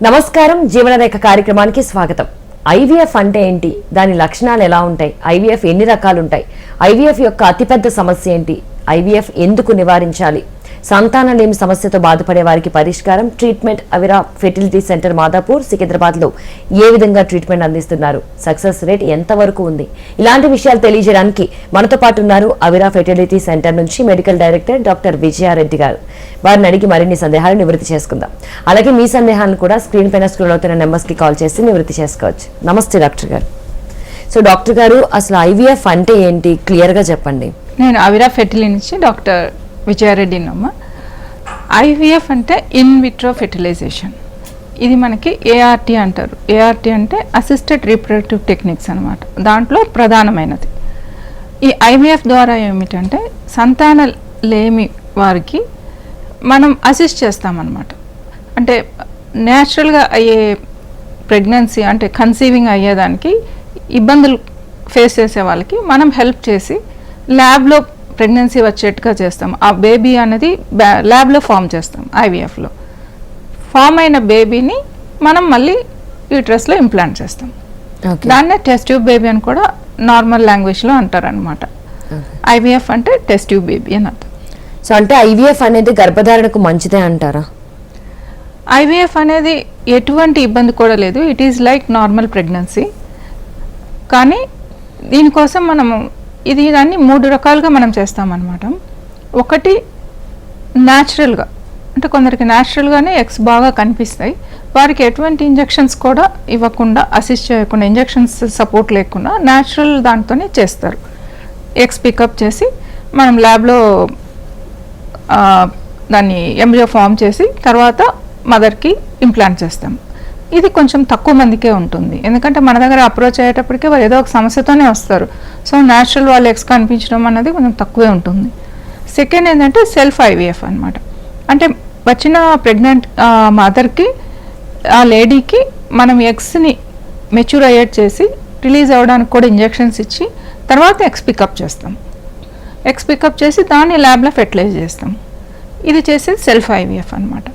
నమస్కారం, జీవనరేఖ కార్యక్రమానికి స్వాగతం. ఐవీఎఫ్ అంటే ఏంటి, దాని లక్షణాలు ఎలా ఉంటాయి, ఐవీఎఫ్ ఎన్ని రకాలు ఉంటాయి, ఐవీఎఫ్ యొక్క అతిపెద్ద సమస్య ఏంటి, ఐవీఎఫ్ ఎందుకు నివారించాలి, సంతానలేమి సమస్యతో బాధపడే వారికి పరిష్కారం, treatment అవిరా fertility centre Madhapur Secunderabad లో ఏ విధంగా ట్రీట్మెంట్ అందిస్తున్నారు, సక్సెస్ రేట్ ఎంత వరకు ఉంది, ఇలాంటి విషయాలు తెలియజేయడానికి మనతో పాటు ఉన్నారు అవిరా ఫెర్టిలిటీ సెంటర్ నుంచి మెడికల్ డైరెక్టర్ డాక్టర్ విజయారెడ్డి గారు. వారిని అడిగి మరిన్ని సందేహాలు నివృత్తి చేసుకుందాం. అలాగే మీ సందేహాలను కూడా స్క్రీన్ పైన స్క్రోల్ అవుతున్న నెంబర్స్ కి కాల్ చేసి నివృత్తి చేసుకోవచ్చు. నమస్తే డాక్టర్ గారు. సో డాక్టర్ గారు, అసలు ఐవీఎఫ్ అంటే ఏంటి క్లియర్ గా చెప్పండి. నేను అవిరా ఫెర్టిలిటీ నుంచి డాక్టర్ విజయారెడ్డి నమ్మ. ఐవీఎఫ్ అంటే ఇన్ విట్రో ఫెర్టిలైజేషన్. ఇది మనకి ఏఆర్టీ అంటారు. ఏఆర్టీ అంటే అసిస్టెడ్ రీప్రొడక్టివ్ టెక్నిక్స్ అనమాట. దాంట్లో ప్రధానమైనది ఈ ఐవీఎఫ్ ద్వారా ఏమిటంటే సంతాన లేమి వారికి మనం అసిస్ట్ చేస్తామన్నమాట. అంటే న్యాచురల్గా అయ్యే ప్రెగ్నెన్సీ అంటే కన్సీవింగ్ అయ్యేదానికి ఇబ్బందులు ఫేస్ చేసే వాళ్ళకి మనం హెల్ప్ చేసి ల్యాబ్లో ప్రెగ్నెన్సీ వచ్చేట్టుగా చేస్తాం. ఆ బేబీ అనేది ల్యాబ్లో ఫామ్ చేస్తాం. ఐవీఎఫ్లో ఫామ్ అయిన బేబీని మనం మళ్ళీ యూట్రస్లో ఇంప్లాంట్ చేస్తాం. దాన్నే టెస్ట్ ట్యూబ్ బేబీ అని కూడా నార్మల్ లాంగ్వేజ్లో అంటారనమాట. ఐవీఎఫ్ అంటే టెస్ట్ ట్యూబ్ బేబీ అని అర్థం. సో అంటే ఐవీఎఫ్ అనేది గర్భధారణకు మంచిదే అంటారా? ఐవీఎఫ్ అనేది ఎటువంటి ఇబ్బంది కూడా లేదు. It is like normal pregnancy. కానీ దీనికోసం మనము దాన్ని 3 రకాలుగా మనం చేస్తామన్నమాట. ఒకటి న్యాచురల్గా, అంటే కొందరికి న్యాచురల్గానే ఎగ్స్ బాగా కనిపిస్తాయి, వారికి ఎటువంటి ఇంజెక్షన్స్ కూడా ఇవ్వకుండా, అసిస్ట్ చేయకుండా, ఇంజెక్షన్స్ సపోర్ట్ లేకుండా న్యాచురల్ దాంతోనే చేస్తారు. ఎగ్స్ పికప్ చేసి మనం ల్యాబ్లో దాన్ని ఎంబ్రియో ఫామ్ చేసి తర్వాత మదర్కి ఇంప్లాంట్ చేస్తాం. ఇది కొంచెం తక్కువ మందికే ఉంటుంది, ఎందుకంటే మన దగ్గర అప్రోచ్ అయ్యేటప్పటికే వాళ్ళు ఏదో ఒక సమస్యతోనే వస్తారు. సో న్యాచురల్ వాళ్ళు ఎగ్స్ కనిపించడం అన్నది కొంచెం తక్కువే ఉంటుంది. సెకండ్ ఏంటంటే సెల్ఫ్ ఐవీఎఫ్ అనమాట. అంటే వచ్చిన ప్రెగ్నెంట్ మదర్కి, ఆ లేడీకి మనం ఎగ్స్ని మెచ్యూర్ అయ్యేట్ చేసి రిలీజ్ అవ్వడానికి కూడా ఇంజెక్షన్స్ ఇచ్చి తర్వాత ఎగ్స్ పికప్ చేస్తాం. ఎగ్స్ పికప్ చేసి దాన్ని ల్యాబ్లో ఫెర్టిలైజ్ చేస్తాం. ఇది చేసేది సెల్ఫ్ ఐవీఎఫ్ అనమాట.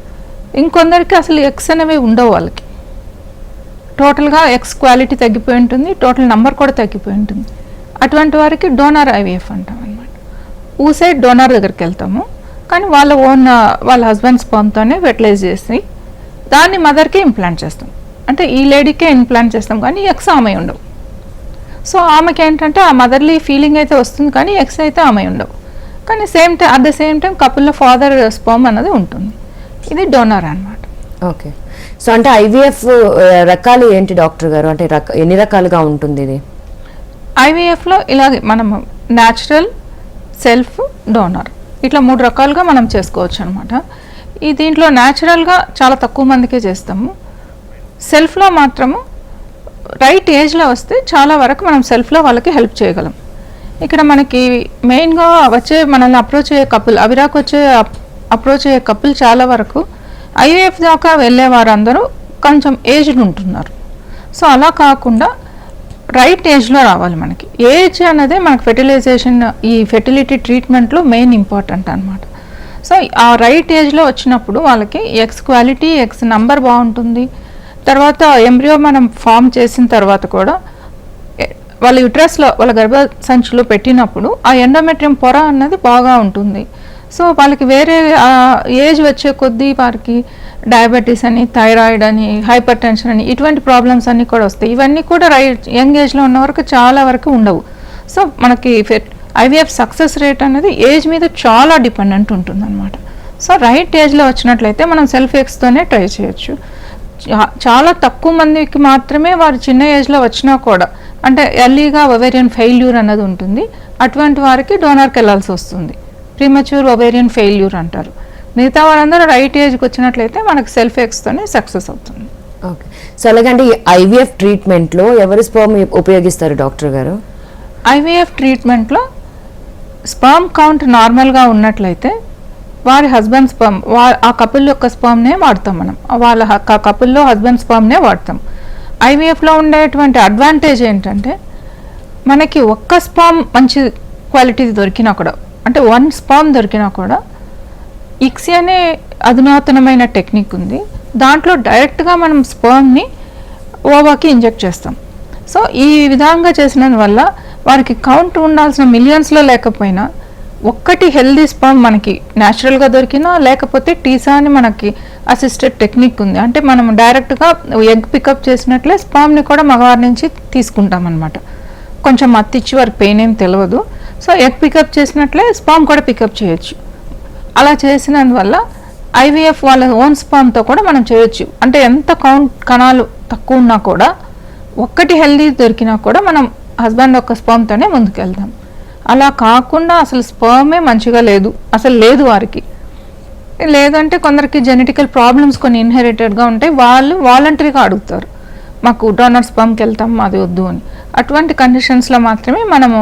ఇంకొందరికి అసలు ఎగ్స్ అనేవి ఉండవు, వాళ్ళకి టోటల్గా ఎగ్స్ క్వాలిటీ తగ్గిపోయి ఉంటుంది, టోటల్ నెంబర్ కూడా తగ్గిపోయి ఉంటుంది. అటువంటి వారికి డోనర్ ఐవీఎఫ్ అంటాం అనమాట. ఊసైడ్ డోనర్ దగ్గరికి వెళ్తాము, కానీ వాళ్ళ హస్బెండ్ స్పర్మ్తోనే ఫెర్టిలైజ్ చేసి దాన్ని మదర్కే ఇంప్లాంట్ చేస్తాం. అంటే ఈ లేడీకే ఇంప్లాంట్ చేస్తాం, కానీ ఎగ్స్ ఆమె ఉండవు. సో ఆమెకి ఏంటంటే ఆ మదర్లీ ఫీలింగ్ అయితే వస్తుంది, కానీ ఎగ్స్ అయితే ఆమె ఉండవు. కానీ అట్ ద సేమ్ టైం కపుల్లో ఫాదర్ స్పర్మ్ అన్నది ఉంటుంది. ఇది డోనర్ అనమాట. ఓకే. సో అంటే ఐవీఎఫ్ రకాలు ఏంటి డాక్టర్ గారు, అంటే ఎన్ని రకాలుగా ఉంటుంది ఇది? ఐవీఎఫ్లో ఇలాగే మనం న్యాచురల్, సెల్ఫ్, డోనర్ ఇట్లా 3 రకాలుగా మనం చేసుకోవచ్చు అనమాట. దీంట్లో న్యాచురల్గా చాలా తక్కువ మందికే చేస్తాము. సెల్ఫ్లో మాత్రము రైట్ ఏజ్లో వస్తే చాలా వరకు మనం సెల్ఫ్లో వాళ్ళకి హెల్ప్ చేయగలం. ఇక్కడ మనకి మెయిన్గా మనల్ని అప్రోచ్ అయ్యే కపుల్, అవిరాకు అప్రోచ్ అయ్యే కపుల్ చాలా వరకు ఐవీఎఫ్ దాకా వెళ్ళే వారందరూ కొంచెం ఏజ్డ్ ఉంటున్నారు. సో అలా కాకుండా రైట్ ఏజ్లో రావాలి. మనకి ఏజ్ అనేది మనకు ఫెర్టిలైజేషన్, ఈ ఫెర్టిలిటీ ట్రీట్మెంట్లో మెయిన్ ఇంపార్టెంట్ అనమాట. సో ఆ రైట్ ఏజ్లో వచ్చినప్పుడు వాళ్ళకి ఎగ్స్ క్వాలిటీ, ఎగ్స్ నంబర్ బాగుంటుంది. తర్వాత ఎంబ్రియో మనం ఫామ్ చేసిన తర్వాత కూడా వాళ్ళ యుట్రస్లో, వాళ్ళ గర్భ సంచిలో పెట్టినప్పుడు ఆ ఎండోమెట్రియం పొర అన్నది బాగా ఉంటుంది. సో వాళ్ళకి వేరే ఏజ్ వచ్చే కొద్దీ వారికి డయాబెటీస్ అని, థైరాయిడ్ అని, హైపర్ టెన్షన్ అని ఇటువంటి ప్రాబ్లమ్స్ అన్నీ కూడా వస్తాయి. ఇవన్నీ కూడా యంగ్ ఏజ్లో ఉన్న వరకు చాలా వరకు ఉండవు. సో మనకి ఐవీఎఫ్ సక్సెస్ రేట్ అనేది ఏజ్ మీద చాలా డిపెండెంట్ ఉంటుంది అనమాట. సో రైట్ ఏజ్లో వచ్చినట్లయితే మనం సెల్ఫ్ ఎగ్స్తోనే ట్రై చేయొచ్చు. చాలా తక్కువ మందికి మాత్రమే వారు చిన్న ఏజ్లో వచ్చినా కూడా, అంటే ఎర్లీగా ఒవేరియన్ ఫెయిల్యూర్ అన్నది ఉంటుంది. అటువంటి వారికి డోనర్కి వెళ్ళాల్సి వస్తుంది. ప్రీమచ్యూర్ ఒవేరియన్ ఫెయిల్యూర్ అంటారు. మిగతా వారందరూ రైట్ ఏజ్కి వచ్చినట్లయితే మనకు సెల్ఫ్ ఎగ్స్తోనే సక్సెస్ అవుతుంది. ఓకే. సో అలాగంటే ఈ ఐవీఎఫ్ ట్రీట్మెంట్లో ఎవరి స్పర్మ్ ఉపయోగిస్తారు డాక్టర్ గారు? ఐవీఎఫ్ ట్రీట్మెంట్లో స్పర్మ్ కౌంట్ నార్మల్గా ఉన్నట్లయితే వారి హస్బెండ్ స్పర్మ్, ఆ కపుల్ యొక్క స్పర్మ్నే వాడతాం మనం. వాళ్ళ కపుల్లో హస్బెండ్ స్పర్మ్నే వాడతాం. ఐవీఎఫ్లో ఉండేటువంటి అడ్వాంటేజ్ ఏంటంటే మనకి ఒక్క స్పర్మ్ మంచి క్వాలిటీ దొరికినా కూడా, అంటే 1 స్పర్మ్ దొరికినా కూడా ఇక్సీ అనే అధునాతనమైన టెక్నిక్ ఉంది. దాంట్లో డైరెక్ట్గా మనం స్పర్మ్ని ఓవాకి ఇంజెక్ట్ చేస్తాం. సో ఈ విధంగా చేసినందువల్ల వారికి కౌంట్ ఉండాల్సిన మిలియన్స్లో లేకపోయినా ఒక్కటి హెల్దీ స్పర్మ్ మనకి న్యాచురల్గా దొరికినా, లేకపోతే టీసా అని మనకి అసిస్టెడ్ టెక్నిక్ ఉంది. అంటే మనం డైరెక్ట్గా ఎగ్ పికప్ చేసినట్లే స్పర్మ్ని కూడా మగవారి నుంచి తీసుకుంటాం అనమాట. కొంచెం మత్తిచ్చి వారికి పెయిన్ ఏం తెలియదు. సో ఎగ్ పికప్ చేసినట్లే స్పర్మ్ కూడా పికప్ చేయొచ్చు. అలా చేసినందువల్ల ఐవీఎఫ్ వాళ్ళ ఓన్ స్పర్మ్తో కూడా మనం చేయొచ్చు. అంటే ఎంత కణాలు తక్కువ ఉన్నా కూడా ఒక్కటి హెల్దీ దొరికినా కూడా మనం హస్బెండ్ యొక్క స్పర్మ్తోనే ముందుకెళ్తాం. అలా కాకుండా అసలు స్పర్మే మంచిగా లేదు, అసలు లేదు వారికి, లేదంటే కొందరికి జెనెటికల్ ప్రాబ్లమ్స్ కొన్ని ఇన్హెరిటెడ్గా ఉంటాయి, వాళ్ళు వాలంటరీగా అడుగుతారు మాకు డోనర్ స్పర్మ్కి వెళ్తాం అది వద్దు అని. అటువంటి కండిషన్స్లో మాత్రమే మనము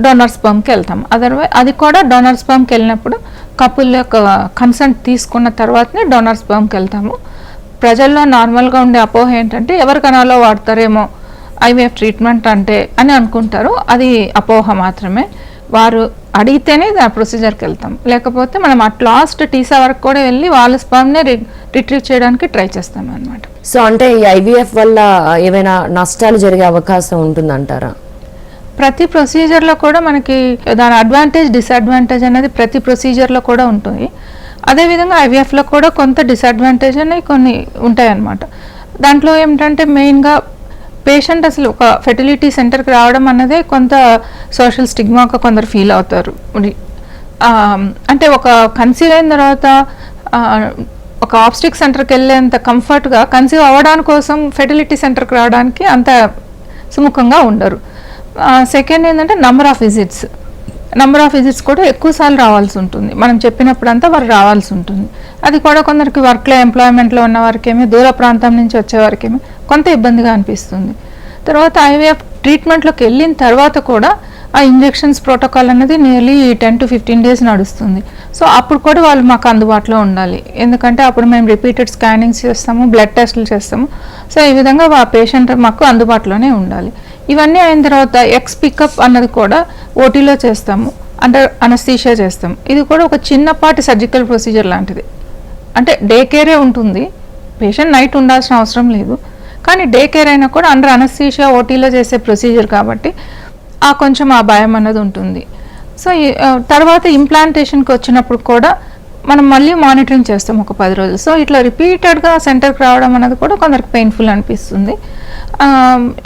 డోనర్ స్పర్మ్కి వెళ్తాం. అదర్వైజ్ అది కూడా డోనర్ స్పర్మ్కి వెళ్ళినప్పుడు కపుల్ యొక్క కన్సెంట్ తీసుకున్న తర్వాతనే డోనర్ స్పర్మ్కి వెళ్తాము. ప్రజల్లో నార్మల్గా ఉండే అపోహ ఏంటంటే ఎవరి కణాలో వాడతారేమో ఐవీఎఫ్ ట్రీట్మెంట్ అంటే అని అనుకుంటారు. అది అపోహ మాత్రమే. వారు అడిగితేనే ఆ ప్రొసీజర్కి వెళ్తాం, లేకపోతే మనం అట్ లాస్ట్ టీసా వరకు కూడా వెళ్ళి వాళ్ళ స్పర్మ్నే రిట్రీవ్ చేయడానికి ట్రై చేస్తాం అనమాట. సో అంటే ఈ ఐవీఎఫ్ వల్ల ఏమైనా నష్టాలు జరిగే అవకాశం ఉంటుందంటారా? ప్రతి ప్రొసీజర్లో కూడా మనకి దాని అడ్వాంటేజ్ డిసడ్వాంటేజ్ అనేది ప్రతి ప్రొసీజర్లో కూడా ఉంటుంది. అదేవిధంగా ఐవీఎఫ్లో కూడా కొంత డిసడ్వాంటేజ్ అనేవి కొన్ని ఉంటాయి అన్నమాట. దాంట్లో ఏమిటంటే మెయిన్గా పేషెంట్ అసలు ఒక ఫెర్టిలిటీ సెంటర్కి రావడం అన్నదే కొంత సోషల్ స్టిగ్మాగా కొందరు ఫీల్ అవుతారు. అంటే ఒక కన్సీవ్ అయిన తర్వాత ఒక ఆబ్స్టిక్ సెంటర్కి వెళ్ళేంత కంఫర్ట్గా కన్సీవ్ అవ్వడానికి కోసం ఫెర్టిలిటీ సెంటర్కి రావడానికి అంత సుముఖంగా ఉండరు. సెకండ్ ఏంటంటే నంబర్ ఆఫ్ విజిట్స్ కూడా ఎక్కువసార్లు రావాల్సి ఉంటుంది. మనం చెప్పినప్పుడంతా వారు రావాల్సి ఉంటుంది. అది కూడా కొందరికి వర్క్లో ఎంప్లాయ్మెంట్లో ఉన్న వారికేమీ, దూర ప్రాంతం నుంచి వచ్చేవారికేమీ కొంత ఇబ్బందిగా అనిపిస్తుంది. తర్వాత ఐవీఎఫ్ ట్రీట్మెంట్లోకి వెళ్ళిన తర్వాత కూడా ఆ ఇంజెక్షన్స్ ప్రోటోకాల్ అనేది నియర్లీ 10 to 15 days నడుస్తుంది. సో అప్పుడు కూడా వాళ్ళు మాకు అందుబాటులో ఉండాలి. ఎందుకంటే అప్పుడు మేము రిపీటెడ్ స్కానింగ్స్ చేస్తాము, బ్లడ్ టెస్టులు చేస్తాము. సో ఈ విధంగా ఆ పేషెంట్ మాకు అందుబాటులోనే ఉండాలి. ఇవన్నీ అయిన తర్వాత ఎక్స్ పికప్ అన్నది కూడా ఓటీలో చేస్తాము, అంటే అనస్థీషియా చేస్తాం. ఇది కూడా ఒక చిన్నపాటి సర్జికల్ ప్రొసీజర్ లాంటిది. అంటే డే కేరే ఉంటుంది, పేషెంట్ నైట్ ఉండాల్సిన అవసరం లేదు. కానీ డే కేర్ అయినా కూడా అండర్ అనస్థీషియా ఓటీలో చేసే ప్రొసీజర్ కాబట్టి కొంచెం ఆ భయం అన్నది ఉంటుంది. సో తర్వాత ఇంప్లాంటేషన్కి వచ్చినప్పుడు కూడా మనం మళ్ళీ మానిటరింగ్ చేస్తాం ఒక 10 రోజులు. సో ఇట్లా రిపీటెడ్గా సెంటర్కి రావడం అనేది కూడా కొందరికి పెయిన్ఫుల్ అనిపిస్తుంది.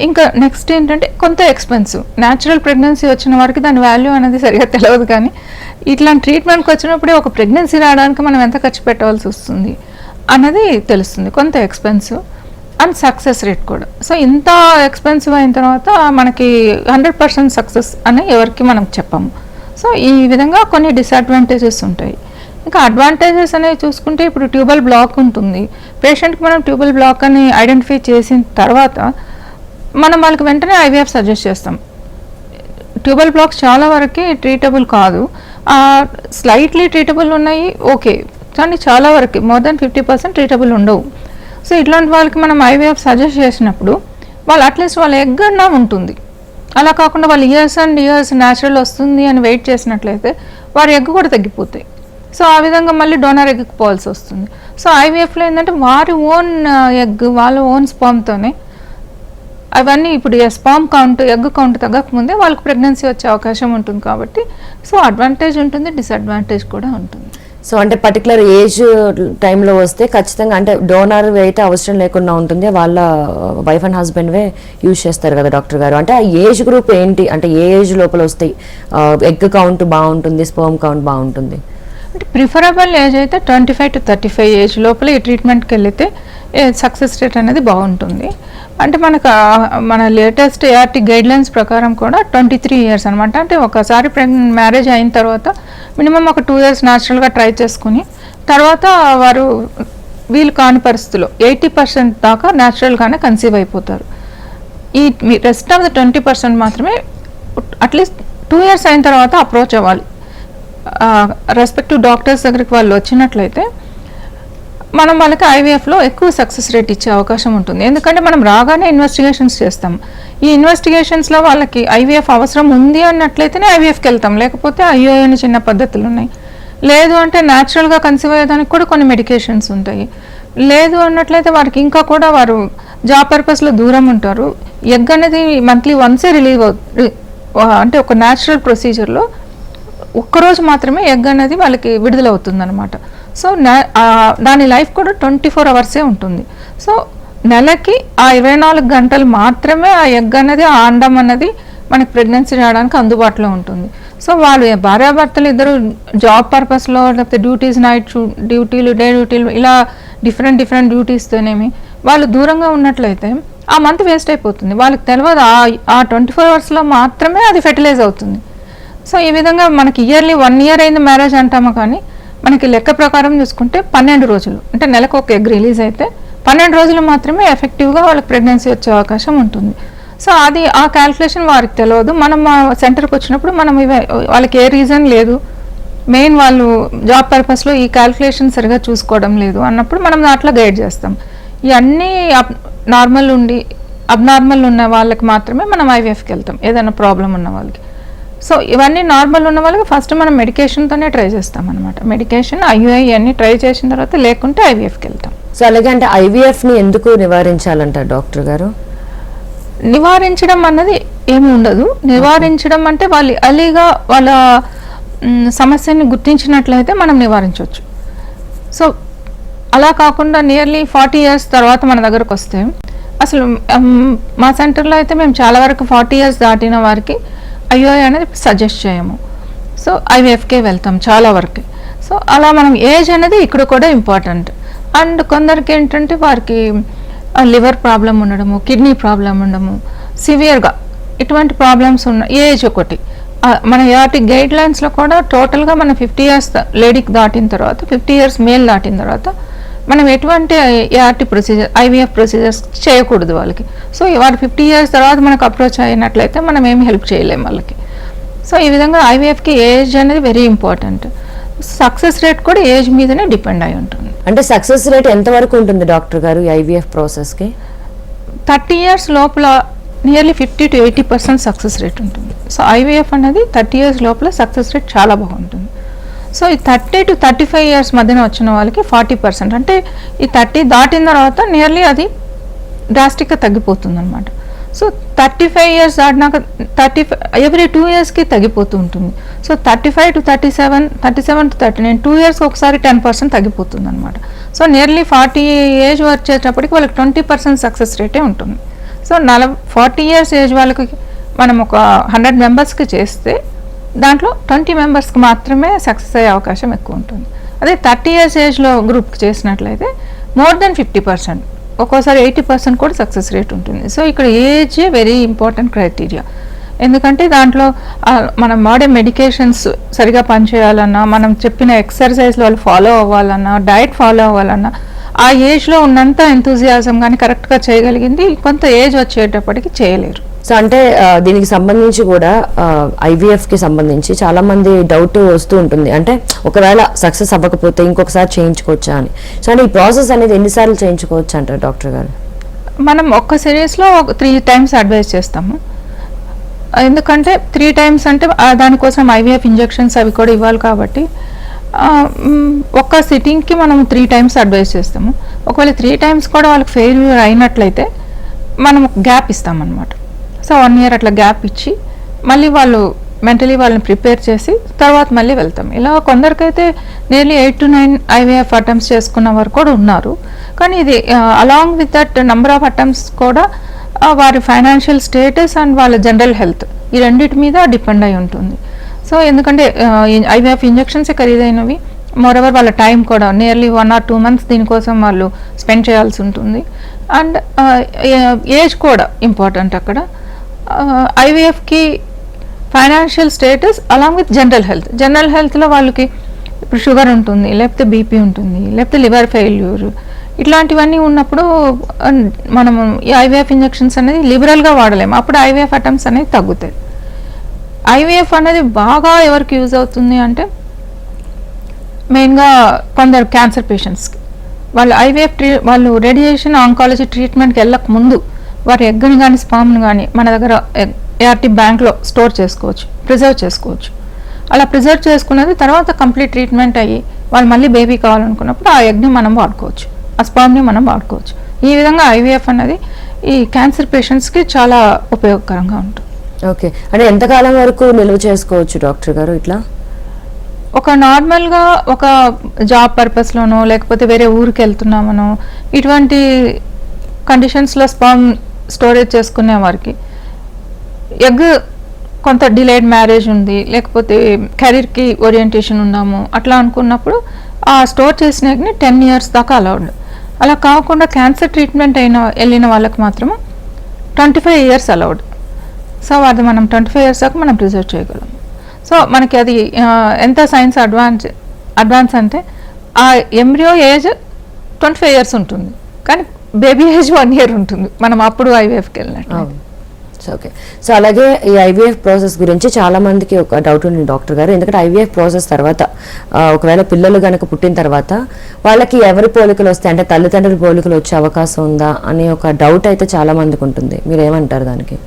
ఇంకా నెక్స్ట్ ఏంటంటే కొంత ఎక్స్పెన్సివ్. న్యాచురల్ ప్రెగ్నెన్సీ వచ్చిన వారికి దాని వాల్యూ అనేది సరిగా తెలియదు, కానీ ఇట్లాంటి ట్రీట్మెంట్కి వచ్చినప్పుడే ఒక ప్రెగ్నెన్సీ రావడానికి మనం ఎంత ఖర్చు పెట్టవలసి వస్తుంది అన్నది తెలుస్తుంది. కొంత ఎక్స్పెన్సివ్ అండ్ సక్సెస్ రేట్ కూడా. సో ఇంత ఎక్స్పెన్సివ్ అయిన తర్వాత మనకి 100% సక్సెస్ అని ఎవరికి మనం చెప్పము. సో ఈ విధంగా కొన్ని డిసడ్వాంటేజెస్ ఉంటాయి. ఇంకా అడ్వాంటేజెస్ అనేవి చూసుకుంటే ఇప్పుడు ట్యూబల్ బ్లాక్ ఉంటుంది. పేషెంట్కి మనం ట్యూబల్ బ్లాక్ అని ఐడెంటిఫై చేసిన తర్వాత మనం వాళ్ళకి వెంటనే ఐవీఎఫ్ సజెస్ట్ చేస్తాం. ట్యూబల్ బ్లాక్స్ చాలా వరకు ట్రీటబుల్ కాదు, స్లైట్లీ ట్రీటబుల్ ఉన్నాయి ఓకే, కానీ చాలా వరకు మోర్ దెన్ 50% ట్రీటబుల్ ఉండవు. సో ఇట్లాంటి వాళ్ళకి మనం ఐవీఎఫ్ సజెస్ట్ చేసినప్పుడు వాళ్ళు అట్లీస్ట్ వాళ్ళ ఎగ్ అన్నా ఉంటుంది. అలా కాకుండా వాళ్ళు ఇయర్స్ అండ్ ఇయర్స్ న్యాచురల్ వస్తుంది అని వెయిట్ చేసినట్లయితే వారి ఎగ్ కూడా తగ్గిపోతాయి. సో ఆ విధంగా మళ్ళీ డోనర్ ఎగ్కి పోవాల్సి వస్తుంది. సో ఐవీఎఫ్లో ఏంటంటే వారి ఓన్ ఎగ్, వాళ్ళ ఓన్ స్పర్మ్తోనే అవన్నీ ఇప్పుడు స్పర్మ్ కౌంట్, ఎగ్ కౌంట్ తగ్గకముందే వాళ్ళకి ప్రెగ్నెన్సీ వచ్చే అవకాశం ఉంటుంది. కాబట్టి సో అడ్వాంటేజ్ ఉంటుంది, డిసడ్వాంటేజ్ కూడా ఉంటుంది. సో అంటే పర్టికులర్ ఏజ్ టైంలో వస్తే ఖచ్చితంగా అంటే డోనర్ అయితే అవసరం లేకుండా ఉంటుంది, వాళ్ళ వైఫ్ అండ్ హస్బెండ్వే యూజ్ చేస్తారు కదా డాక్టర్ గారు. అంటే ఆ ఏజ్ గ్రూప్ ఏంటి, అంటే ఏ ఏజ్ లోపల వస్తాయి ఎగ్ కౌంట్ బాగుంటుంది, స్పర్మ్ కౌంట్ బాగుంటుంది? అంటే ప్రిఫరబుల్ ఏజ్ అయితే 25 to 35 ఏజ్ లోపల ఈ ట్రీట్మెంట్కి వెళితే సక్సెస్ రేట్ అనేది బాగుంటుంది. అంటే మన లేటెస్ట్ ఏఆర్టీ గైడ్లైన్స్ ప్రకారం కూడా 23 years అనమాట. అంటే ఒకసారి మ్యారేజ్ అయిన తర్వాత మినిమం ఒక 2 years న్యాచురల్గా ట్రై చేసుకుని తర్వాత వారు వీలు కాని పరిస్థితుల్లో 80% దాకా న్యాచురల్గానే కన్సీవ్ అయిపోతారు. ఈ రెస్ట్ ఆఫ్ ద 20% మాత్రమే అట్లీస్ట్ 2 years అయిన తర్వాత అప్రోచ్ అవ్వాలి. రెస్పెక్టివ్ డాక్టర్స్ దగ్గరికి వాళ్ళు వచ్చినట్లయితే మనం వాళ్ళకి ఐవీఎఫ్లో ఎక్కువ సక్సెస్ రేట్ ఇచ్చే అవకాశం ఉంటుంది. ఎందుకంటే మనం రాగానే ఇన్వెస్టిగేషన్స్ చేస్తాం. ఈ ఇన్వెస్టిగేషన్స్లో వాళ్ళకి ఐవీఎఫ్ అవసరం ఉంది అన్నట్లయితేనే ఐవీఎఫ్కి వెళ్తాం, లేకపోతే ఐఓఏ అని చిన్న పద్ధతులు ఉన్నాయి. లేదు అంటే న్యాచురల్గా కన్సీవ్ అయ్యేదానికి కూడా కొన్ని మెడికేషన్స్ ఉంటాయి. లేదు అన్నట్లయితే వారికి ఇంకా కూడా వారు జాబ్ పర్పస్లో దూరం ఉంటారు. ఎగ్ అనేది మంత్లీ వన్సే అంటే ఒక న్యాచురల్ ప్రొసీజర్లో ఒక్కరోజు మాత్రమే ఎగ్ అనేది వాళ్ళకి విడుదలవుతుంది అనమాట. సో దాని లైఫ్ కూడా 24 అవర్సే ఉంటుంది. సో నెలకి ఆ 24 గంటలు మాత్రమే ఆ ఎగ్ అనేది, ఆ అండం అన్నది మనకి ప్రెగ్నెన్సీ రావడానికి అందుబాటులో ఉంటుంది. సో వాళ్ళు భార్యాభర్తలు ఇద్దరు జాబ్ పర్పస్లో, లేకపోతే డ్యూటీస్, నైట్ డ్యూటీలు, డే డ్యూటీలు, ఇలా డిఫరెంట్ డ్యూటీస్తోనేమి వాళ్ళు దూరంగా ఉన్నట్లయితే ఆ మంత్ వేస్ట్ అయిపోతుంది. వాళ్ళకి తెలియదు ఆ 24 అవర్స్లో మాత్రమే అది ఫెర్టిలైజ్ అవుతుంది. సో ఈ విధంగా మనకి ఇయర్లీ 1 ఇయర్ అయింది మ్యారేజ్ అంటాము, కానీ మనకి లెక్క ప్రకారం చూసుకుంటే 12 రోజులు, అంటే నెలకు ఒక ఎగ్ రిలీజ్ అయితే 12 రోజులు మాత్రమే ఎఫెక్టివ్గా వాళ్ళకి ప్రెగ్నెన్సీ వచ్చే అవకాశం ఉంటుంది. సో అది ఆ క్యాల్కులేషన్ వారికి తెలియదు. మనం మా సెంటర్కి వచ్చినప్పుడు మనం వాళ్ళకి ఏ రీజన్ లేదు, మెయిన్ వాళ్ళు జాబ్ పర్పస్లో ఈ క్యాల్కులేషన్ సరిగా చూసుకోవడం లేదు అన్నప్పుడు మనం అట్లా గైడ్ చేస్తాం. ఇవన్నీ నార్మల్ ఉండి అబ్నార్మల్ ఉన్న వాళ్ళకి మాత్రమే మనం ఐవీఎఫ్కి వెళ్తాం, ఏదైనా ప్రాబ్లం ఉన్న వాళ్ళకి. సో ఇవన్నీ నార్మల్ ఉన్న వాళ్ళకి ఫస్ట్ మనం మెడికేషన్తోనే ట్రై చేస్తాం అనమాట. మెడికేషన్, ఐయుఐ అన్నీ ట్రై చేసిన తర్వాత లేకుంటే ఐవీఎఫ్కి వెళ్తాం. సో అలాగే అంటే ఐవీఎఫ్ని ఎందుకు నివారించాలంటారు డాక్టర్ గారు? నివారించడం అన్నది ఏమి ఉండదు. నివారించడం అంటే వాళ్ళు అలీగా వాళ్ళ సమస్యని గుర్తించినట్లయితే మనం నివారించవచ్చు. సో అలా కాకుండా నియర్లీ 40 ఇయర్స్ తర్వాత మన దగ్గరకు వస్తే, అసలు మా సెంటర్లో అయితే మేము చాలా వరకు 40 ఇయర్స్ దాటిన వారికి ఐయుఐ అనేది సజెస్ట్ చేయము. సో ఐవీఎఫ్కే వెళ్తాం చాలా వరకు. సో అలా మనం ఏజ్ అనేది ఇక్కడ కూడా ఇంపార్టెంట్. అండ్ కొందరికి ఏంటంటే వారికి లివర్ ప్రాబ్లం ఉండడము, కిడ్నీ ప్రాబ్లం ఉండడము, సివియర్గా ఇటువంటి ప్రాబ్లమ్స్ ఉన్న ఏజ్ ఒకటి. మన ఏఆర్టీ గైడ్ లైన్స్లో కూడా టోటల్గా మన 50 ఇయర్స్ లేడీకి దాటిన తర్వాత, 50 ఇయర్స్ మేల్ దాటిన తర్వాత మనం ఎటువంటి ఏఆర్టీ ప్రొసీజర్, ఐవీఎఫ్ ప్రొసీజర్స్ చేయకూడదు వాళ్ళకి. సో వారు 50 ఇయర్స్ తర్వాత మనకు అప్రోచ్ అయినట్లయితే మనం ఏమి హెల్ప్ చేయలేము వాళ్ళకి. సో ఈ విధంగా ఐవీఎఫ్కి ఏజ్ అనేది వెరీ ఇంపార్టెంట్. సక్సెస్ రేట్ కూడా ఏజ్ మీదనే డిపెండ్ అయి ఉంటుంది. అంటే సక్సెస్ రేట్ ఎంతవరకు ఉంటుంది డాక్టర్ గారు ఈ ఐవీఎఫ్ ప్రాసెస్కి? 30 ఇయర్స్ లోపల నియర్లీ 50 to 80% సక్సెస్ రేట్ ఉంటుంది. సో ఐవీఎఫ్ అనేది 30 ఇయర్స్ లోపల సక్సెస్ రేట్ చాలా బాగుంటుంది. సో ఈ 30 to 35 ఇయర్స్ మధ్యన వచ్చిన వాళ్ళకి 40%, అంటే ఈ 30 దాటిన తర్వాత నియర్లీ అది డ్రాస్టిక్గా తగ్గిపోతుంది అనమాట. సో 35 ఇయర్స్ దాటినాక ఎవ్రీ 2 ఇయర్స్కి తగ్గిపోతూ ఉంటుంది. సో 35 to 37, 37 to 39, 2 ఇయర్స్ ఒకసారి 10% తగ్గిపోతుంది అనమాట. సో నియర్లీ 40 ఏజ్ వచ్చేటప్పటికి వాళ్ళకి 20% సక్సెస్ రేటే ఉంటుంది. సో 40 ఇయర్స్ ఏజ్ వాళ్ళకి మనం ఒక 100 మెంబర్స్కి చేస్తే దాంట్లో 20 మెంబర్స్కి మాత్రమే సక్సెస్ అయ్యే అవకాశం ఎక్కువ ఉంటుంది. అదే 30 ఇయర్స్ ఏజ్లో గ్రూప్కి చేసినట్లయితే మోర్ దెన్ 50%, ఒక్కోసారి 80% కూడా సక్సెస్ రేట్ ఉంటుంది. సో ఇక్కడ ఏజ్ వెరీ ఇంపార్టెంట్ క్రైటీరియా. ఎందుకంటే దాంట్లో మనం వాడే మెడికేషన్స్ సరిగా పనిచేయాలన్నా, మనం చెప్పిన ఎక్సర్సైజ్లు వాళ్ళు ఫాలో అవ్వాలన్నా, డైట్ ఫాలో అవ్వాలన్నా, ఆ ఏజ్లో ఉన్నంత ఎంతూజియాజం కానీ కరెక్ట్గా చేయగలిగింది కొంత ఏజ్ వచ్చేటప్పటికి చేయలేరు. సో అంటే దీనికి సంబంధించి కూడా ఐవీఎఫ్కి సంబంధించి చాలా మంది డౌట్ వస్తూ ఉంటుంది, అంటే ఒకవేళ సక్సెస్ అవ్వకపోతే ఇంకొకసారి చేయించుకోవచ్చా అని. సో అంటే ఈ ప్రాసెస్ అనేది ఎన్నిసార్లు చేయించుకోవచ్చు అంటారు డాక్టర్ గారు? మనం ఒక్క సిరీస్లో 3 టైమ్స్ అడ్వైజ్ చేస్తాము. ఎందుకంటే 3 టైమ్స్ అంటే దానికోసం ఐవీఎఫ్ ఇంజెక్షన్స్ అవి కూడా ఇవ్వాలి కాబట్టి ఒక్క సిట్టింగ్కి మనం 3 టైమ్స్ అడ్వైజ్ చేస్తాము. ఒకవేళ 3 టైమ్స్ కూడా వాళ్ళకి ఫెయిల్యూర్ అయినట్లయితే మనం గ్యాప్ ఇస్తామన్నమాట. సో 1 ఇయర్ అట్లా గ్యాప్ ఇచ్చి మళ్ళీ వాళ్ళు మెంటలీ వాళ్ళని ప్రిపేర్ చేసి తర్వాత మళ్ళీ వెళ్తాం. ఇలా కొందరికైతే నియర్లీ 8 to 9 ఐవీఎఫ్ అటెంప్ట్స్ చేసుకున్న వారు కూడా ఉన్నారు. కానీ ఇది along with that number of attempts కూడా వారి ఫైనాన్షియల్ స్టేటస్ అండ్ వాళ్ళ జనరల్ హెల్త్ ఈ రెండింటి మీద డిపెండ్ అయి ఉంటుంది. సో ఎందుకంటే ఐవీఎఫ్ ఇంజెక్షన్స్ ఖరీదైనవి, మోరోవర్ వాళ్ళ టైం కూడా నియర్లీ 1 or 2 months దీనికోసం వాళ్ళు స్పెండ్ చేయాల్సి ఉంటుంది. అండ్ ఏజ్ కూడా ఇంపార్టెంట్ అక్కడ. ఐవీఎఫ్కి financial status along with general హెల్త్లో వాళ్ళకి ఇప్పుడు షుగర్ ఉంటుంది, లేకపోతే బీపీ ఉంటుంది, లేకపోతే లివర్ ఫెయిల్యూర్, ఇట్లాంటివన్నీ ఉన్నప్పుడు మనము ఈ ఐవీఎఫ్ ఇంజెక్షన్స్ అనేది లిబరల్గా వాడలేము. అప్పుడు ఐవీఎఫ్ అటెంప్ట్స్ అనేది తగ్గుతాయి. ఐవీఎఫ్ అనేది బాగా ఎవరికి యూజ్ అవుతుంది అంటే మెయిన్గా కొందరు క్యాన్సర్ పేషెంట్స్కి. వాళ్ళు ఐవీఎఫ్ వాళ్ళు రేడియేషన్ ఆంకాలజీ ట్రీట్మెంట్కి వెళ్ళక ముందు వారి ఎగ్ని కానీ స్పామ్ని కానీ మన దగ్గర ఏఆర్టీ బ్యాంక్లో స్టోర్ చేసుకోవచ్చు, ప్రిజర్వ్ చేసుకోవచ్చు. అలా ప్రిజర్వ్ చేసుకున్నది తర్వాత కంప్లీట్ ట్రీట్మెంట్ అయ్యి వాళ్ళు మళ్ళీ బేబీ కావాలనుకున్నప్పుడు ఆ ఎగ్ని మనం వాడుకోవచ్చు. ఆ స్పర్మ్ని మనం వాడుకోవచ్చు. ఈ విధంగా ఐవీఎఫ్ అనేది ఈ క్యాన్సర్ పేషెంట్స్కి చాలా ఉపయోగకరంగా ఉంటుంది. ఓకే, అంటే ఎంతకాలం వరకు నిల్వ చేసుకోవచ్చు డాక్టర్ గారు ఇట్లా? ఒక నార్మల్గా ఒక జాబ్ పర్పస్లోనో లేకపోతే వేరే ఊరికి వెళ్తున్నామనో ఇటువంటి కండిషన్స్లో స్పర్మ్ స్టోరేజ్ చేసుకునే వారికి, ఎగ్ కొంత డిలేడ్ మ్యారేజ్ ఉంది లేకపోతే కెరీర్కి ఓరియంటేషన్ ఉన్నాము అట్లా అనుకున్నప్పుడు ఆ స్టోర్ చేసిన ఎగ్ని 10 years దాకా అలౌడ్. అలా కాకుండా క్యాన్సర్ ట్రీట్మెంట్ వెళ్ళిన వాళ్ళకి మాత్రము 25 years అలౌడ్. సో అది మనం 25 years దాకా మనం ప్రిజర్వ్ చేయగలం. సో మనకి అది ఎంత సైన్స్ అడ్వాన్స్ అంటే ఆ ఎంబ్రియో ఏజ్ 25 years ఉంటుంది, కానీ బేబీ ఏజ్ 1 year ఉంటుంది మనం అప్పుడు ఐవీఎఫ్కి వెళ్ళినట్టు. ఓకే, సో అలాగే ఈ ఐవీఎఫ్ ప్రాసెస్ గురించి చాలా మందికి ఒక డౌట్ ఉంది డాక్టర్ గారు. ఎందుకంటే ఐవీఎఫ్ ప్రాసెస్ తర్వాత ఒకవేళ పిల్లలు కనుక పుట్టిన తర్వాత వాళ్ళకి ఎవరి పోలికలు వస్తాయి, అంటే తల్లిదండ్రుల పోలికలు వచ్చే అవకాశం ఉందా అని ఒక డౌట్ అయితే చాలా మందికి ఉంటుంది. మీరు ఏమంటారు దానికి?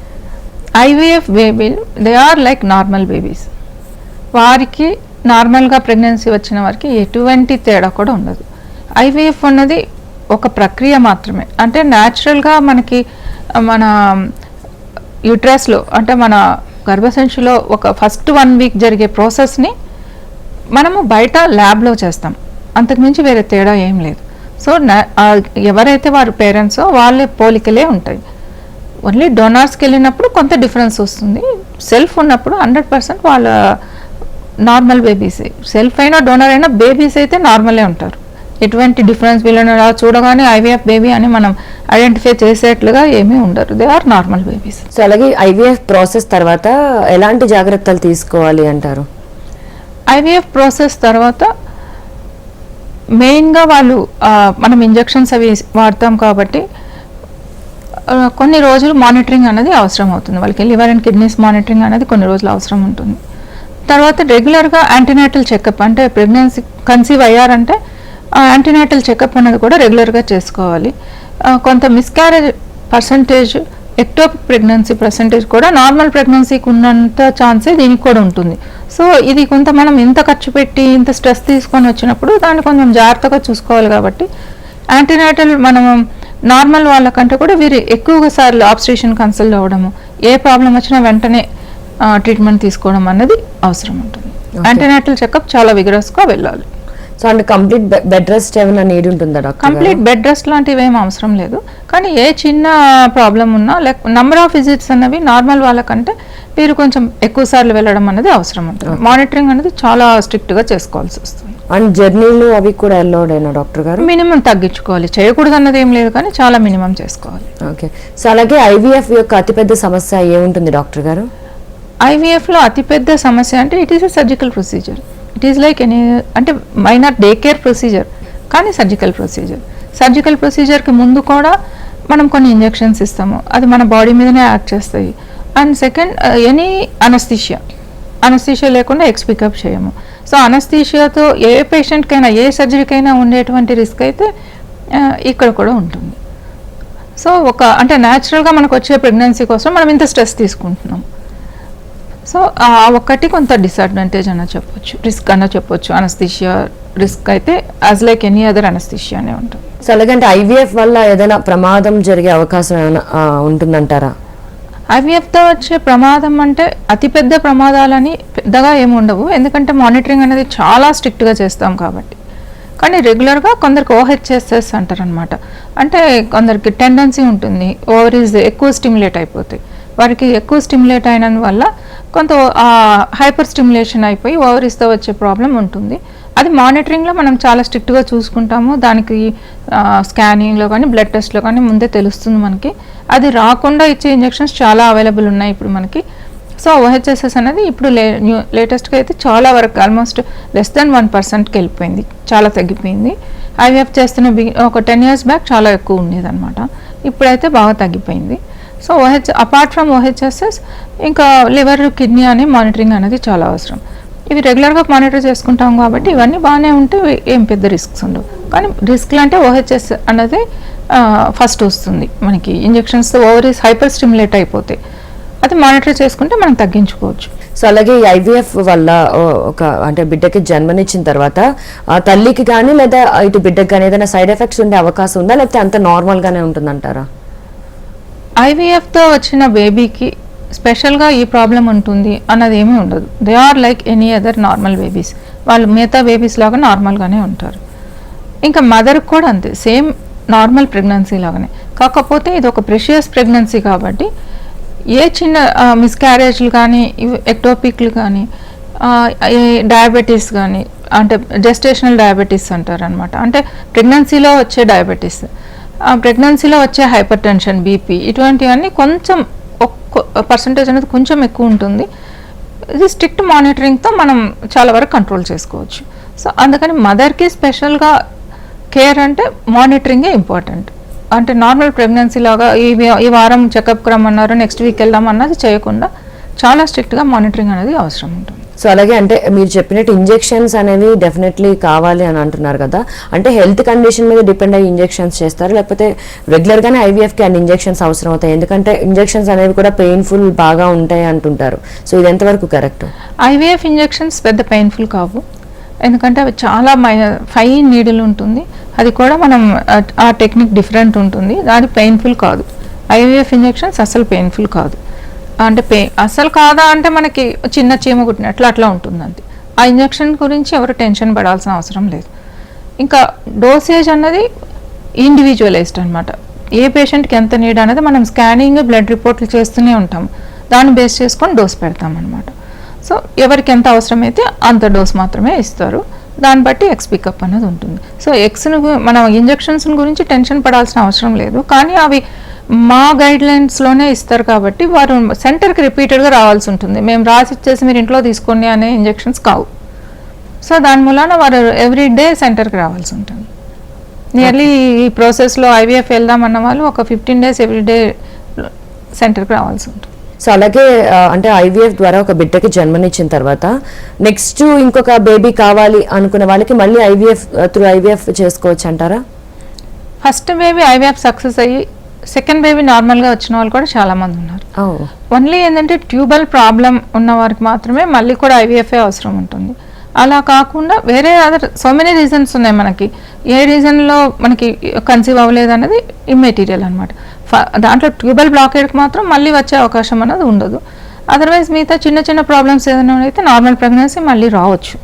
ఐవీఎఫ్ బేబీలు they are like normal babies. వారికి నార్మల్గా ప్రెగ్నెన్సీ వచ్చిన వారికి ఎటువంటి తేడా కూడా ఉండదు. ఐవీఎఫ్ అన్నది ఒక ప్రక్రియ మాత్రమే. అంటే న్యాచురల్గా మనకి మన యూట్రస్లో అంటే మన గర్భసంచిలో ఒక ఫస్ట్ 1 week జరిగే ప్రాసెస్ని మనము బయట ల్యాబ్లో చేస్తాం, అంతకుమించి వేరే తేడా ఏం లేదు. సో ఎవరైతే వారి పేరెంట్సో వాళ్ళే పోలికలే ఉంటాయి. ఓన్లీ డోనార్స్కి వెళ్ళినప్పుడు కొంత డిఫరెన్స్ వస్తుంది. సెల్ఫ్ ఉన్నప్పుడు 100% వాళ్ళ నార్మల్ బేబీస్. సెల్ఫ్ అయినా డోనర్ అయినా బేబీస్ అయితే నార్మలే ఉంటారు. ఎటువంటి డిఫరెన్స్ వీళ్ళని చూడగానే ఐవీఎఫ్ బేబీ అని మనం ఐడెంటిఫై చేసేట్లుగా ఏమీ ఉండరు. They are normal babies. So అలాగే ఐవీఎఫ్ ప్రాసెస్ తర్వాత ఎలాంటి జాగ్రత్తలు తీసుకోవాలి అంటారు? ఐవీఎఫ్ ప్రాసెస్ తర్వాత మెయిన్గా వాళ్ళు మనం ఇంజెక్షన్స్ అవి వాడతాం కాబట్టి కొన్ని రోజులు మానిటరింగ్ అనేది అవసరం అవుతుంది. వాళ్ళకి లివర్ అండ్ కిడ్నీస్ మానిటరింగ్ అనేది కొన్ని రోజులు అవసరం ఉంటుంది. తర్వాత రెగ్యులర్గా యాంటీనేటల్ చెకప్, అంటే ప్రెగ్నెన్సీ కన్సీవ్ అయ్యారంటే యాంటీనేటల్ చెకప్ అనేది కూడా రెగ్యులర్గా చేసుకోవాలి. కొంత miscarriage percentage, ectopic pregnancy percentage కూడా నార్మల్ ప్రెగ్నెన్సీకి ఉన్నంత ఛాన్సే దీనికి కూడా ఉంటుంది. సో ఇది కొంత మనం ఇంత ఖర్చు పెట్టి ఇంత స్ట్రెస్ తీసుకొని వచ్చినప్పుడు దాన్ని కొంచెం జాగ్రత్తగా చూసుకోవాలి. కాబట్టి యాంటీనేటల్ మనం నార్మల్ వాళ్ళకంటే కూడా వీరు ఎక్కువగా సార్లు ఆబ్స్ట్రేషన్ కన్సల్ట్ అవ్వడము, ఏ ప్రాబ్లం వచ్చినా వెంటనే ట్రీట్మెంట్ తీసుకోవడం అన్నది అవసరం ఉంటుంది. యాంటీనేటల్ చెకప్ చాలా విగరస్గా వెళ్ళాలి. సో అంటే కంప్లీట్ బెడ్ రెస్ట్ ఏమైనా నీడ్ ఉంటుందా డాక్టర్? కంప్లీట్ బెడ్ రెస్ట్ లాంటివి ఏం అవసరం లేదు, కానీ ఏ చిన్న ప్రాబ్లం ఉన్నా నెంబర్ ఆఫ్ విజిట్స్ అన్నవి నార్మల్ వాళ్ళకంటే వీరు కొంచెం ఎక్కువ సార్లు వెళ్ళడం అనేది అవసరం ఉంటుంది. మానిటరింగ్ అనేది చాలా స్ట్రిక్ట్గా చేసుకోవాల్సి వస్తుంది. అండ్ జర్నీలు అవి కూడా అలౌడ్ అయినా డాక్టర్ గారు? మినిమం తగ్గించుకోవాలి, చేయకూడదు అన్నది ఏం లేదు, కానీ చాలా మినిమం చేసుకోవాలి. ఓకే, సో అలాగే ఐవీఎఫ్ యొక్క అతిపెద్ద సమస్య ఏముంటుంది డాక్టర్ గారు? ఐవీఎఫ్లో అతిపెద్ద సమస్య అంటే it is a surgical procedure. It is like any, అంటే మైనర్ డే కేర్ ప్రొసీజర్, కానీ సర్జికల్ ప్రొసీజర్. సర్జికల్ ప్రొసీజర్కి ముందు కూడా మనం కొన్ని ఇంజెక్షన్స్ ఇస్తాము, అది మన బాడీ మీదనే యాక్ట్ చేస్తాయి. అండ్ సెకండ్, ఎనీ అనస్థీషియా లేకుండా ఎగ్స్ పికప్ చేయము. సో అనస్థీషియాతో ఏ పేషెంట్కైనా ఏ సర్జరీకైనా ఉండేటువంటి రిస్క్ అయితే ఇక్కడ కూడా ఉంటుంది. సో అంటే న్యాచురల్గా మనకు వచ్చే ప్రెగ్నెన్సీ కోసం మనం ఇంత స్ట్రెస్ తీసుకుంటున్నాం. సో ఒక్కటి కొంత డిసడ్వాంటేజ్ అన్న చెప్పొచ్చు, రిస్క్ అన్న చెప్పొచ్చు. అనస్థీషియా రిస్క్ అయితే యాజ్ లైక్ ఎనీ అదర్ అనస్థీషియానే ఉంటుంది. సో అలాగంటే ఐవీఎఫ్ వల్ల ఏదైనా ప్రమాదం జరిగే అవకాశం ఏమైనా ఉంటుందంటారా? ఐవీఎఫ్తో వచ్చే ప్రమాదం అంటే అతిపెద్ద ప్రమాదాలని పెద్దగా ఏమి ఉండవు, ఎందుకంటే మానిటరింగ్ అనేది చాలా స్ట్రిక్ట్గా చేస్తాం కాబట్టి. కానీ రెగ్యులర్గా కొందరికి ఓహెచ్ఎస్ఎస్ అంటారనమాట, అంటే కొందరికి టెండెన్సీ ఉంటుంది, ఓవరీస్ ఎక్కువ స్టిమ్యులేట్ అయిపోతాయి. వారికి ఎక్కువ స్టిమ్యులేట్ అయిన వల్ల కొంత హైపర్ స్టిమ్యులేషన్ అయిపోయి ఓవరీస్తో వచ్చే ప్రాబ్లం ఉంటుంది. అది మానిటరింగ్లో మనం చాలా స్ట్రిక్ట్గా చూసుకుంటాము. దానికి స్కానింగ్లో కానీ బ్లడ్ టెస్ట్లో కానీ ముందే తెలుస్తుంది మనకి. అది రాకుండా ఇచ్చే ఇంజెక్షన్స్ చాలా అవైలబుల్ ఉన్నాయి ఇప్పుడు మనకి. సో ఓహెచ్ఎస్ఎస్ అనేది ఇప్పుడు లేటెస్ట్గా అయితే చాలా వరకు ఆల్మోస్ట్ లెస్ దెన్ 1%కి వెళ్ళిపోయింది, చాలా తగ్గిపోయింది. ఐవీఎఫ్ చేస్తున్న ఒక 10 years బ్యాక్ చాలా ఎక్కువ ఉండేది అనమాట, ఇప్పుడైతే బాగా తగ్గిపోయింది. సో అపార్ట్ ఫ్రమ్ ఓహెచ్ఎస్ఎస్ ఇంకా లివర్, కిడ్నీ అనే మానిటరింగ్ అనేది చాలా అవసరం. ఇవి రెగ్యులర్గా మానిటర్ చేసుకుంటాం కాబట్టి ఇవన్నీ బాగానే ఉంటే ఏం పెద్ద రిస్క్స్ ఉండవు. కానీ రిస్క్లు అంటే ఓహెచ్ఎస్ అనేది ఫస్ట్ వస్తుంది మనకి. ఇంజెక్షన్స్ ఓవరీస్ హైపర్ స్టిమ్యులేట్ అయిపోతాయి, అది మానిటర్ చేసుకుంటే మనం తగ్గించుకోవచ్చు. సో అలాగే ఈ ఐవీఎఫ్ వల్ల ఒక అంటే బిడ్డకి జన్మనిచ్చిన తర్వాత తల్లికి కానీ లేదా ఇటు బిడ్డకి కానీ ఏదైనా సైడ్ ఎఫెక్ట్స్ ఉండే అవకాశం ఉందా, లేకపోతే అంత నార్మల్గానే ఉంటుందంటారా? ఐవీఎఫ్తో వచ్చిన బేబీకి స్పెషల్గా ఈ ప్రాబ్లం ఉంటుంది అన్నది ఏమీ ఉండదు. They are like any other normal babies. వాళ్ళు మిగతా బేబీస్ లాగా నార్మల్గానే ఉంటారు. ఇంకా మదర్కి కూడా అంతే, సేమ్ నార్మల్ ప్రెగ్నెన్సీ లాగానే. కాకపోతే ఇది ఒక ప్రెషియస్ ప్రెగ్నెన్సీ కాబట్టి ఏ చిన్న మిస్క్యారేజ్లు కానీ, ఎక్టోపిక్లు కానీ, డయాబెటీస్ కానీ, అంటే జెస్టేషనల్ డయాబెటీస్ అంటారు అనమాట. అంటే ప్రెగ్నెన్సీలో వచ్చే డయాబెటీస్, ప్రెగ్నెన్సీలో వచ్చే హైపర్ టెన్షన్, బీపీ, ఇటువంటివన్నీ కొంచెం పర్సంటేజ్ అనేది కొంచెం ఎక్కువ ఉంటుంది. ఇది స్ట్రిక్ట్ మానిటరింగ్తో మనం చాలా వరకు కంట్రోల్ చేసుకోవచ్చు. సో అందుకని మదర్కి స్పెషల్గా కేర్ అంటే మానిటరింగే ఇంపార్టెంట్. అంటే నార్మల్ ప్రెగ్నెన్సీ లాగా ఈ వారం చెకప్కి రమ్మన్నారు, నెక్స్ట్ వీక్ వెళ్దాం అన్నది చేయకుండా చాలా స్ట్రిక్ట్గా మానిటరింగ్ అనేది అవసరం ఉంటుంది. సో అలాగే అంటే మీరు చెప్పినట్టు ఇంజెక్షన్స్ అనేవి డెఫినెట్లీ కావాలి అని అంటున్నారు కదా, అంటే హెల్త్ కండిషన్ మీద డిపెండ్ అయ్యి ఇంజెక్షన్స్ చేస్తారు, లేకపోతే రెగ్యులర్గానే ఐవీఎఫ్కి అన్ని ఇంజెక్షన్స్ అవసరం అవుతాయి? ఎందుకంటే ఇంజెక్షన్స్ అనేవి కూడా పెయిన్ఫుల్ బాగా ఉంటాయి అంటుంటారు. సో ఇది ఎంతవరకు కరెక్ట్? ఐవీఎఫ్ ఇంజెక్షన్స్ పెద్ద పెయిన్ఫుల్ కావు, ఎందుకంటే అవి చాలా ఫైన్ నీడిల్ ఉంటుంది. అది కూడా మనం ఆ టెక్నిక్ డిఫరెంట్ ఉంటుంది, అది పెయిన్ఫుల్ కాదు. ఐవీఎఫ్ ఇంజెక్షన్స్ అసలు పెయిన్ఫుల్ కాదు. అంటే అసలు కాదా అంటే మనకి చిన్న చీమ కుట్టినట్లు అట్లా ఉంటుంది అంతే. ఆ ఇంజెక్షన్ గురించి ఎవరు టెన్షన్ పడాల్సిన అవసరం లేదు. ఇంకా డోసేజ్ అన్నది ఇండివిజువలైజ్డ్ అనమాట. ఏ పేషెంట్కి ఎంత నీడ్ అనేది మనం స్కానింగ్, బ్లడ్ రిపోర్ట్లు చేస్తూనే ఉంటాం, దాన్ని బేస్ చేసుకొని డోస్ పెడతాం అనమాట. సో ఎవరికి ఎంత అవసరమైతే అంత డోస్ మాత్రమే ఇస్తారు, దాన్ని బట్టి ఎక్స్ పికప్ అనేది ఉంటుంది. సో ఎక్స్ను మనం ఇంజెక్షన్స్ గురించి టెన్షన్ పడాల్సిన అవసరం లేదు, కానీ అవి మా గైడ్లైన్స్లోనే ఇస్తారు కాబట్టి వారు సెంటర్కి రిపీటెడ్గా రావాల్సి ఉంటుంది. మేము రాసి ఇచ్చేసి మీరు ఇంట్లో తీసుకోండి అనే ఇంజెక్షన్స్ కావు. సో దాని మూలాన వారు ఎవ్రీ డే సెంటర్కి రావాల్సి ఉంటుంది. నియర్లీ ఈ ప్రాసెస్లో ఐవీఎఫ్ వెళ్దామన్న వాళ్ళు ఒక 15 days ఎవ్రీ డే సెంటర్కి రావాల్సి ఉంటుంది. సో అలాగే అంటే ఐవీఎఫ్ ద్వారా ఒక బిడ్డకి జన్మనిచ్చిన తర్వాత నెక్స్ట్ ఇంకొక బేబీ కావాలి అనుకున్న వాళ్ళకి మళ్ళీ త్రూ ఐవీఎఫ్ చేసుకోవచ్చు అంటారా? ఫస్ట్ బేబీ ఐవీఎఫ్ సక్సెస్ అయ్యి సెకండ్ బేబీ నార్మల్గా వచ్చిన వాళ్ళు కూడా చాలామంది ఉన్నారు. ఓన్లీ ఏంటంటే ట్యూబల్ ప్రాబ్లం ఉన్న వారికి మాత్రమే మళ్ళీ కూడా ఐవీఎఫ్ఏ అవసరం ఉంటుంది. అలా కాకుండా వేరే అదర్ సో మెనీ రీజన్స్ ఉన్నాయి మనకి. ఏ రీజన్లో మనకి కన్సీవ్ అవ్వలేదు అనేది ఇమ్మెటీరియల్ అనమాట. దాంట్లో ట్యూబల్ బ్లాకేడ్కి మాత్రం మళ్ళీ వచ్చే అవకాశం అనేది ఉండదు. అదర్వైజ్ మిగతా చిన్న చిన్న ప్రాబ్లమ్స్ ఏదైనా అయితే నార్మల్ ప్రెగ్నెన్సీ మళ్ళీ రావచ్చు.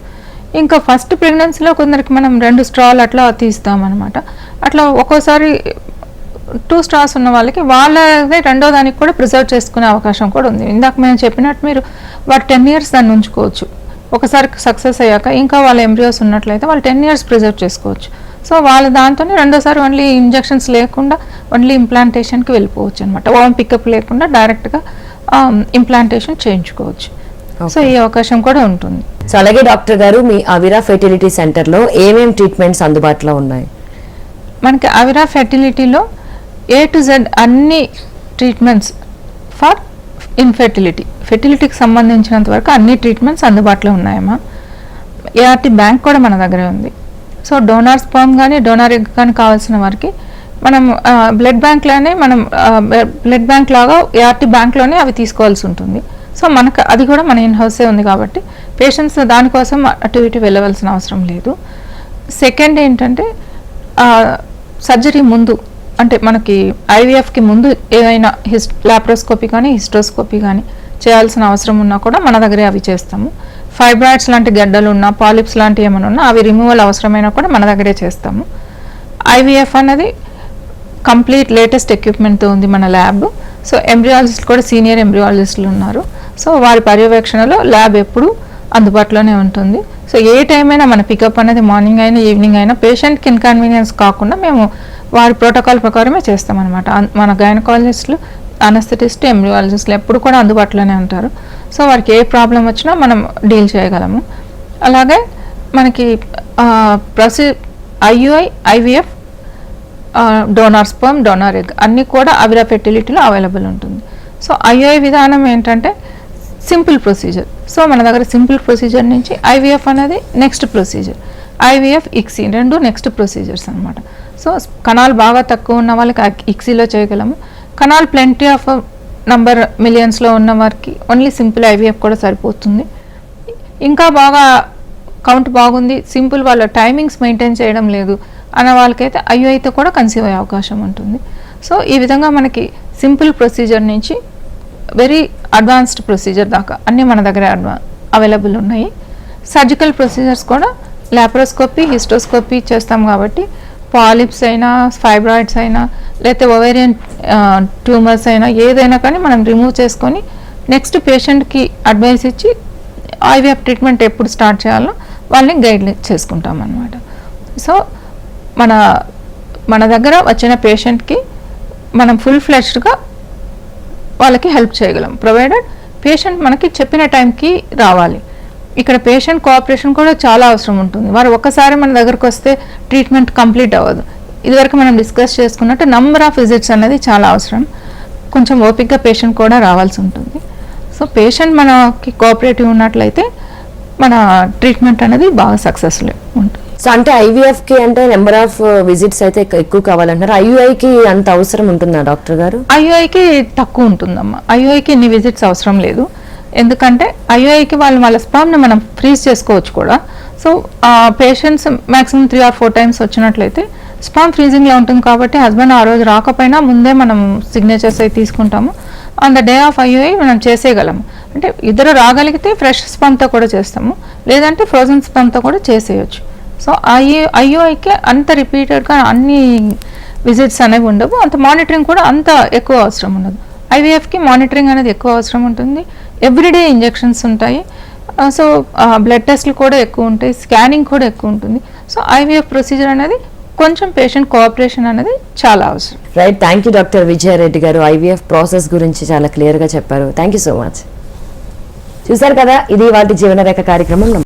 ఇంకా ఫస్ట్ ప్రెగ్నెన్సీలో కొందరికి మనం 2 straws అట్లా తీస్తామన్నమాట. అట్లా ఒక్కోసారి 2 straws ఉన్న వాళ్ళకి వాళ్ళదే రెండో దానికి కూడా ప్రిజర్వ్ చేసుకునే అవకాశం కూడా ఉంది. ఇందాక మేము చెప్పినట్టు మీరు వారు 10 years దాన్ని ఉంచుకోవచ్చు. ఒకసారి సక్సెస్ అయ్యాక ఇంకా వాళ్ళ ఎంబ్రియోస్ ఉన్నట్లయితే వాళ్ళు 10 years ప్రిజర్వ్ చేసుకోవచ్చు. సో వాళ్ళ దాంతోనే రెండోసారి ఓన్లీ ఇంజెక్షన్స్ లేకుండా ఓన్లీ ఇంప్లాంటేషన్కి వెళ్ళిపోవచ్చు అనమాట. ఓన్ పికప్ లేకుండా డైరెక్ట్గా ఇంప్లాంటేషన్ చేయించుకోవచ్చు. సో ఈ అవకాశం కూడా ఉంటుంది. సో అలాగే డాక్టర్ గారు, మీ అవిరా ఫెర్టిలిటీ సెంటర్లో ఏమేం ట్రీట్మెంట్స్ అందుబాటులో ఉన్నాయి? మనకి అవిరా ఫెర్టిలిటీలో A to Z అన్ని ట్రీట్మెంట్స్ ఫర్ ఇన్ఫెర్టిలిటీ, ఫెర్టిలిటీకి సంబంధించినంత వరకు అన్ని ట్రీట్మెంట్స్ అందుబాటులో ఉన్నాయమ్మా. ART బ్యాంక్ కూడా మన దగ్గర ఉంది. సో డోనార్ స్పర్మ్ కానీ డోనార్ ఎగ్ కానీ కావాల్సిన వారికి మనం బ్లడ్ బ్యాంక్లోనే బ్లడ్ బ్యాంక్ లాగా ART బ్యాంక్లోనే అవి తీసుకోవాల్సి ఉంటుంది. సో మనకు అది కూడా మన ఇన్ హౌసే ఉంది కాబట్టి పేషెంట్స్ దానికోసం అటు ఇటు వెళ్ళవలసిన అవసరం లేదు. సెకండ్ ఏంటంటే సర్జరీ ముందు అంటే మనకి ఐవీఎఫ్కి ముందు ఏదైనా లాప్రోస్కోపీ కానీ హిస్ట్రోస్కోపీ కానీ చేయాల్సిన అవసరం ఉన్నా కూడా మన దగ్గరే అవి చేస్తాము. ఫైబ్రాయిడ్స్ లాంటి గడ్డలు ఉన్నా, పాలిప్స్ లాంటివి ఏమైనా ఉన్నా అవి రిమూవల్ అవసరమైనా కూడా మన దగ్గరే చేస్తాము. ఐవీఎఫ్ అనేది కంప్లీట్ లేటెస్ట్ ఎక్విప్మెంట్తో ఉంది మన ల్యాబ్. సో ఎంబ్రియాలజిస్ట్ కూడా సీనియర్ ఎంబ్రియాలజిస్టులు ఉన్నారు. సో వారి పర్యవేక్షణలో ల్యాబ్ ఎప్పుడు అందుబాటులోనే ఉంటుంది. సో ఏ టైం అయినా మన పికప్ అనేది మార్నింగ్ అయినా ఈవినింగ్ అయినా పేషెంట్కి ఇన్కన్వీనియన్స్ కాకుండా మేము వారి ప్రోటోకాల్ ప్రకారమే చేస్తామన్నమాట. మన గైనకాలజిస్టులు, అనస్థెటిస్ట్, ఎంబ్రియాలజిస్టులు ఎప్పుడు కూడా అందుబాటులోనే ఉంటారు. సో వారికి ఏ ప్రాబ్లం వచ్చినా మనం డీల్ చేయగలము. అలాగే మనకి IUI, IVF, donor sperm, donor egg అన్నీ కూడా అవిరా ఫెర్టిలిటీలో అవైలబుల్ ఉంటుంది. సో IUI విధానం ఏంటంటే సింపుల్ ప్రొసీజర్. సో మన దగ్గర సింపుల్ ప్రొసీజర్ నుంచి IVF అనేది నెక్స్ట్ ప్రొసీజర్, IVF, ICSI రెండు నెక్స్ట్ ప్రొసీజర్స్ అనమాట. సో కణాలు బాగా తక్కువ ఉన్న వాళ్ళకి ICSIలో చేయగలము. కణాలు ప్లెంటీ ఆఫ్ నంబర్ మిలియన్స్లో ఉన్న వారికి ఓన్లీ సింపుల్ ఐవీఎఫ్ కూడా సరిపోతుంది. ఇంకా బాగా కౌంట్ బాగుంది, సింపుల్ వాళ్ళ టైమింగ్స్ మెయింటైన్ చేయడం లేదు అన్న వాళ్ళకైతే ఐయుఐతో కూడా కన్సీవ్ అయ్యే అవకాశం ఉంటుంది. సో ఈ విధంగా మనకి సింపుల్ ప్రొసీజర్ నుంచి వెరీ అడ్వాన్స్డ్ ప్రొసీజర్ దాకా అన్నీ మన దగ్గర అవైలబుల్ ఉన్నాయి. సర్జికల్ ప్రొసీజర్స్ కూడా లాప్రోస్కోపీ, హిస్టోస్కోపీ చేస్తాం కాబట్టి పాలిప్స్ అయినా, ఫైబ్రాయిడ్స్ అయినా, లేకపోతే ఓవేరియన్ ట్యూమర్స్ అయినా ఏదైనా కానీ మనం రిమూవ్ చేసుకొని నెక్స్ట్ పేషెంట్కి అడ్వైస్ ఇచ్చి ఐవీఎఫ్ ట్రీట్మెంట్ ఎప్పుడు స్టార్ట్ చేయాలో వాళ్ళని గైడ్ చేసుకుంటాం అన్నమాట. సో మన దగ్గర వచ్చిన పేషెంట్కి మనం ఫుల్ ఫ్లెష్డ్గా వాళ్ళకి హెల్ప్ చేయగలం, ప్రొవైడెడ్ పేషెంట్ మనకి చెప్పిన టైంకి రావాలి. ఇక్కడ పేషెంట్ కోఆపరేషన్ కూడా చాలా అవసరం ఉంటుంది. వారు ఒక్కసారి మన దగ్గరకు వస్తే ట్రీట్మెంట్ కంప్లీట్ అవ్వదు. ఇదివరకు మనం డిస్కస్ చేసుకున్నట్టు నంబర్ ఆఫ్ విజిట్స్ అనేది చాలా అవసరం. కొంచెం ఓపిక్గా పేషెంట్ కూడా రావాల్సి ఉంటుంది. సో పేషెంట్ మనకి కోఆపరేటివ్ ఉన్నట్లయితే మన ట్రీట్మెంట్ అనేది బాగా సక్సెస్ఫుల్ ఉంటుంది. సో అంటే IVF కి అంటే నెంబర్ ఆఫ్ విజిట్స్ అయితే ఎక్కువ కావాలంటారు. IUI-కి అంత అవసరం ఉంటుందా డాక్టర్ గారు? IUI-కి తక్కువ ఉంటుందమ్మా. IUI-కి ఇన్ని విజిట్స్ అవసరం లేదు. ఎందుకంటే IUI-కి వాళ్ళ స్పామ్ని మనం ఫ్రీజ్ చేసుకోవచ్చు కూడా. So patients maximum 3 or 4 times వచ్చినట్లయితే స్పామ్ ఫ్రీజింగ్లో ఉంటుంది కాబట్టి హస్బెండ్ ఆ రోజు రాకపోయినా ముందే మనం సిగ్నేచర్స్ అవి తీసుకుంటాము. On the day of IUI మనం చేసేయగలము. అంటే ఇద్దరు రాగలిగితే ఫ్రెష్ స్పామ్తో కూడా చేస్తాము, లేదంటే ఫ్రోజన్ స్పామ్తో కూడా చేసేయచ్చు. సో IUI-కి అంత రిపీటెడ్గా అన్ని విజిట్స్ అనేవి ఉండవు, అంత మానిటరింగ్ కూడా అంత ఎక్కువ అవసరం ఉండదు. IVF-కి మానిటరింగ్ అనేది ఎక్కువ అవసరం ఉంటుంది. ఎవ్రీడే ఇంజెక్షన్స్ ఉంటాయి. సో బ్లడ్ టెస్ట్లు కూడా ఎక్కువ ఉంటాయి, స్కానింగ్ కూడా ఎక్కువ ఉంటుంది. సో IVF ప్రొసీజర్ అనేది కొంచెం పేషెంట్ కోఆపరేషన్ అనేది చాలా అవసరం. Right, thank you doctor Vijaya Reddy గారు. IVF ప్రాసెస్ గురించి చాలా క్లియర్గా చెప్పారు. Thank you so much. చూసారు కదా, ఇది వాటి జీవనరేఖ కార్యక్రమం.